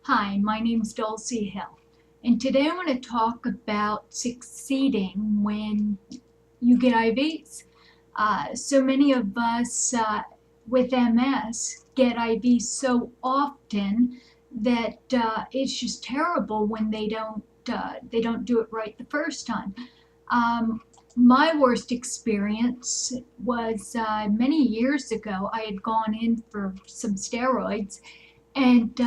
Hi, my name's Dulcie Hill, and today I want to talk about succeeding when you get IVs. So many of us with MS get IVs so often that it's just terrible when they don't do it right the first time. Um, my worst experience was many years ago. I had gone in for some steroids, and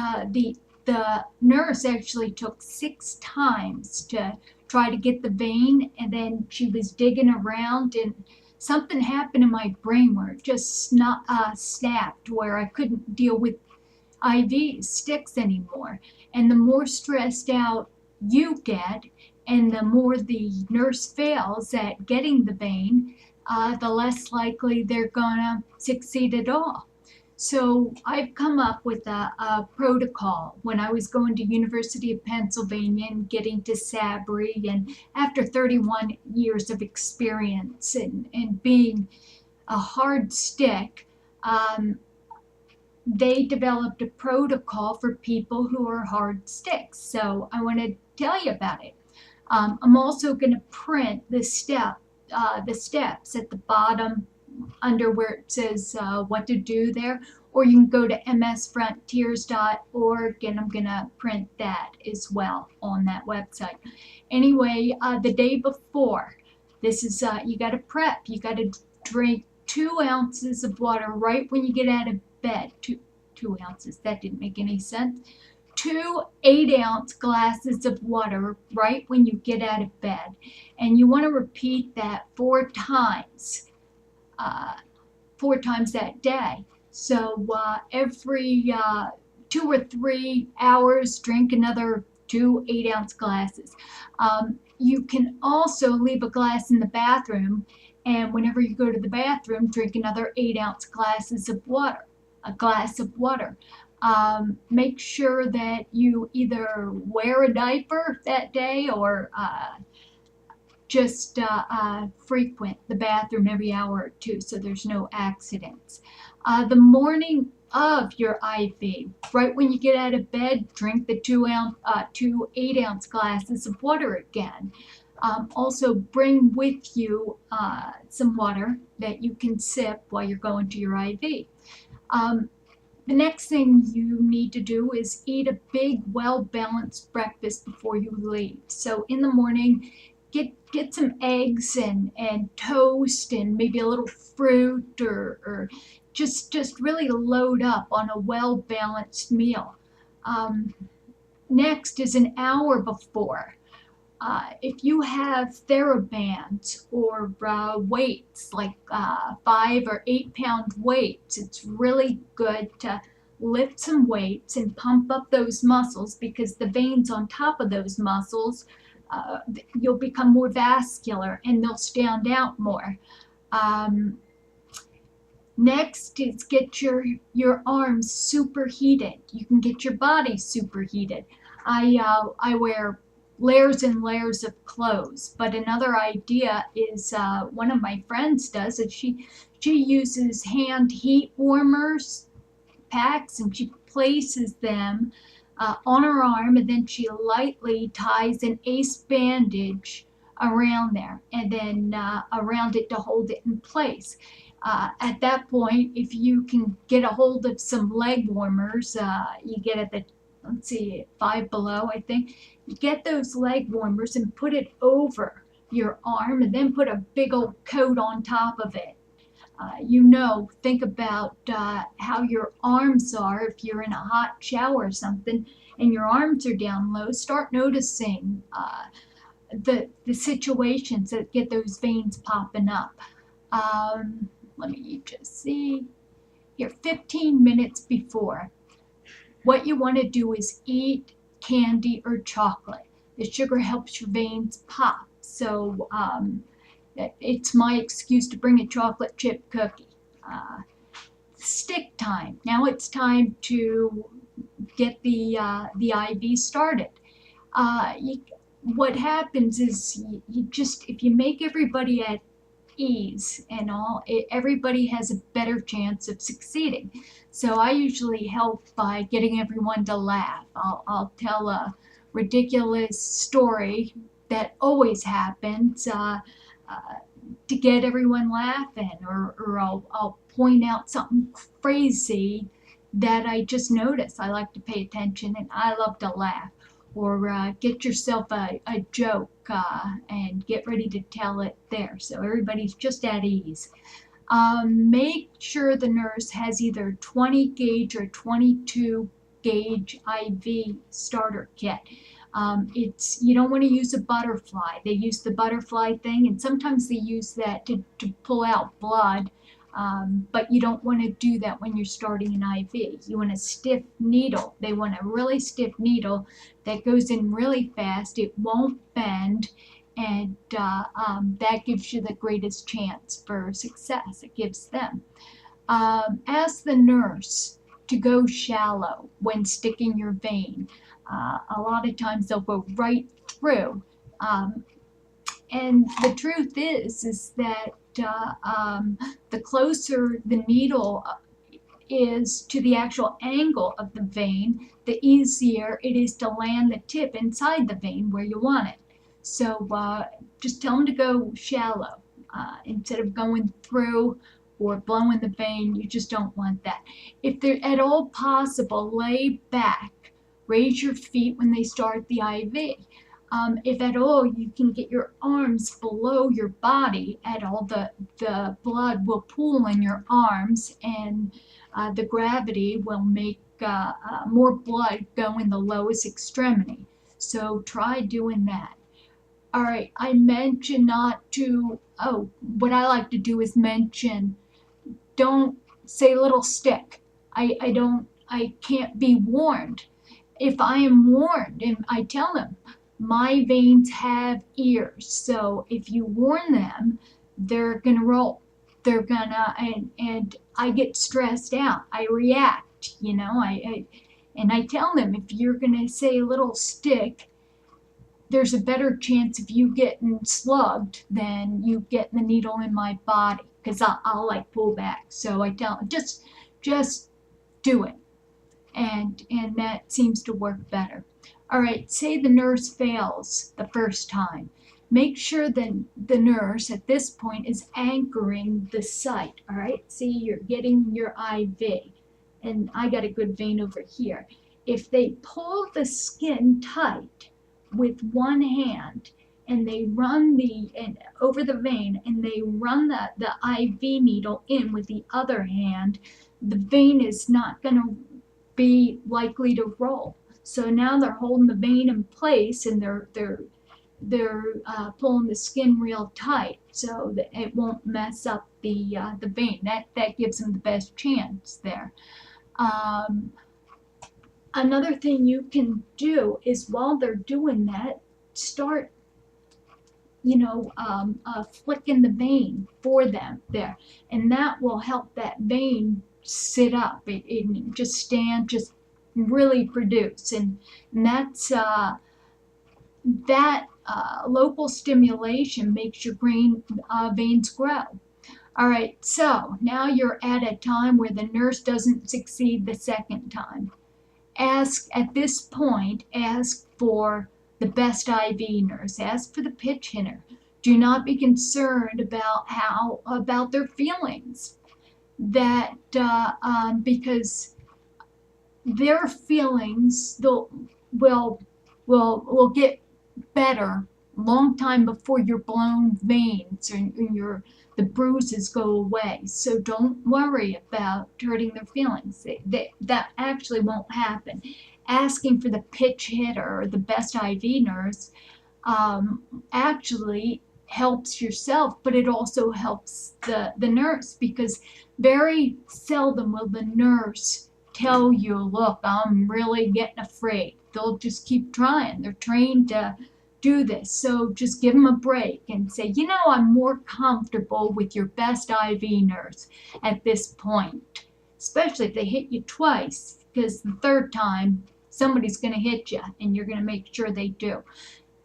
the nurse actually took 6 times to try to get the vein, and then she was digging around, and something happened in my brain where it just snapped, where I couldn't deal with IV sticks anymore. And the more stressed out you get, and the more the nurse fails at getting the vein, the less likely they're gonna succeed at all. So I've come up with a protocol when I was going to University of Pennsylvania and getting to Sabri, and after 31 years of experience and being a hard stick, um, they developed a protocol for people who are hard sticks. So I want to tell you about it. I'm also going to print the steps at the bottom under where it says what to do there, or you can go to msfrontiers.org, and I'm going to print that as well on that website. Anyway, the day before, this is you got to prep. You got to drink 2 ounces of water right when you get out of bed. Two ounces. That didn't make any sense. 2 8-ounce glasses of water right when you get out of bed, and you want to repeat that 4 times. 4 times that day. So every 2 or 3 hours, drink another 2 8-ounce glasses. You can also leave a glass in the bathroom, and whenever you go to the bathroom, drink another 8-ounce glasses of water. A glass of water. Make sure that you either wear a diaper that day or just frequent the bathroom every hour or two so there's no accidents. The morning of your IV, right when you get out of bed, drink the 2 8-ounce glasses of water again. Also, bring with you some water that you can sip while you're going to your IV. The next thing you need to do is eat a big, well-balanced breakfast before you leave. So in the morning, get some eggs and toast and maybe a little fruit, or just really load up on a well-balanced meal. Next is an hour before. If you have Thera-bands or weights like 5 or 8 pound weights, it's really good to lift some weights and pump up those muscles, because the veins on top of those muscles, you'll become more vascular and they'll stand out more. Next is get your arms superheated. You can get your body superheated. I wear layers and layers of clothes, but another idea is one of my friends does it. She uses hand heat warmers packs, and she places them on her arm, and then she lightly ties an ace bandage around there, and then around it to hold it in place. At that point, if you can get a hold of some leg warmers, you get at the, let's see, Five Below, I think. You get those leg warmers and put it over your arm, and then put a big old coat on top of it. Think about how your arms are if you're in a hot shower or something and your arms are down low. Start noticing the situations that get those veins popping up. Let me just see here. 15 minutes before, what you want to do is eat candy or chocolate. The sugar helps your veins pop. So it's my excuse to bring a chocolate chip cookie. Stick time. Now it's time to get the IV started. What happens is if you make everybody at ease and everybody has a better chance of succeeding. So I usually help by getting everyone to laugh. I'll tell a ridiculous story that always happens to get everyone laughing, or I'll point out something crazy that I just noticed. I like to pay attention and I love to laugh. Or get yourself a joke and get ready to tell it there. So everybody's just at ease. Make sure the nurse has either 20 gauge or 22 gauge IV starter kit. You don't want to use a butterfly. They use the butterfly thing, and sometimes they use that to pull out blood. But you don't want to do that when you're starting an IV. You want a stiff needle. They want a really stiff needle that goes in really fast. It won't bend, and that gives you the greatest chance for success. It gives them. Ask the nurse to go shallow when sticking your vein. A lot of times they'll go right through. And the truth is that the closer the needle is to the actual angle of the vein, the easier it is to land the tip inside the vein where you want it. So just tell them to go shallow instead of going through or blowing the vein. You just don't want that. If they're at all possible, lay back. Raise your feet when they start the IV. If at all you can get your arms below your body at all, the blood will pool in your arms, and the gravity will make more blood go in the lowest extremity. So try doing that. All right, I mentioned not to, what I like to do is mention, don't say little stick. I can't be warned. If I am warned, and I tell them, my veins have ears, so if you warn them, they're gonna roll. They're gonna, and I get stressed out. I react, and I tell them, if you're gonna say a little stick, there's a better chance of you getting slugged than you getting the needle in my body, because I'll like pull back. So I tell them, just do it. And that seems to work better. All right, say the nurse fails the first time. Make sure the nurse at this point is anchoring the site. All right, see, you're getting your IV, and I got a good vein over here. If they pull the skin tight with one hand and they run over the vein and they run the IV needle in with the other hand, the vein is not going to be likely to roll. So now they're holding the vein in place, and they're pulling the skin real tight so that it won't mess up the vein. That gives them the best chance there. Another thing you can do is, while they're doing that, start flicking the vein for them there, and that will help that vein sit up. It just stand, just really produce, and that's that local stimulation makes your veins grow. All right, so now you're at a time where the nurse doesn't succeed the second time. At this point, ask for the best IV nurse. Ask for the pitch hitter. Do not be concerned about their feelings. Because their feelings will get better a long time before your blown veins and the bruises go away. So don't worry about hurting their feelings. That actually won't happen. Asking for the pitch hitter or the best IV nurse actually helps yourself, but it also helps the nurse, because very seldom will the nurse tell you, look, I'm really getting afraid. They'll just keep trying. They're trained to do this. So just give them a break and say, I'm more comfortable with your best IV nurse at this point, especially if they hit you twice, because the third time somebody's going to hit you and you're going to make sure they do.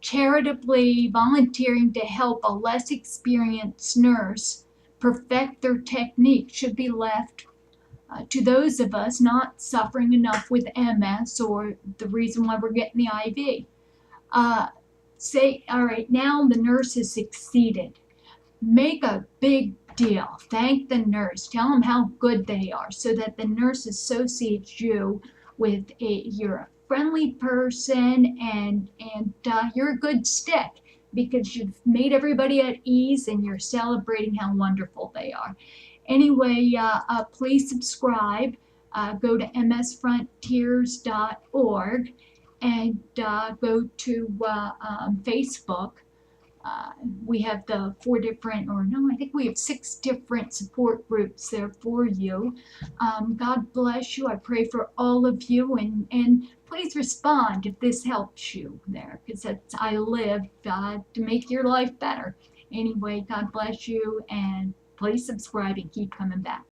charitably volunteering to help a less experienced nurse perfect their technique should be left to those of us not suffering enough with MS or the reason why we're getting the IV. Say, all right, now the nurse has succeeded. Make a big deal. Thank the nurse. Tell them how good they are so that the nurse associates you with you're a friendly person and you're a good stick because you've made everybody at ease and you're celebrating how wonderful they are. Anyway, please subscribe. Go to msfrontiers.org and go to Facebook. We have the 4 different, or no, I think we have 6 different support groups there for you. God bless you. I pray for all of you, and please respond if this helps you there, because I live to make your life better. Anyway, God bless you, and please subscribe and keep coming back.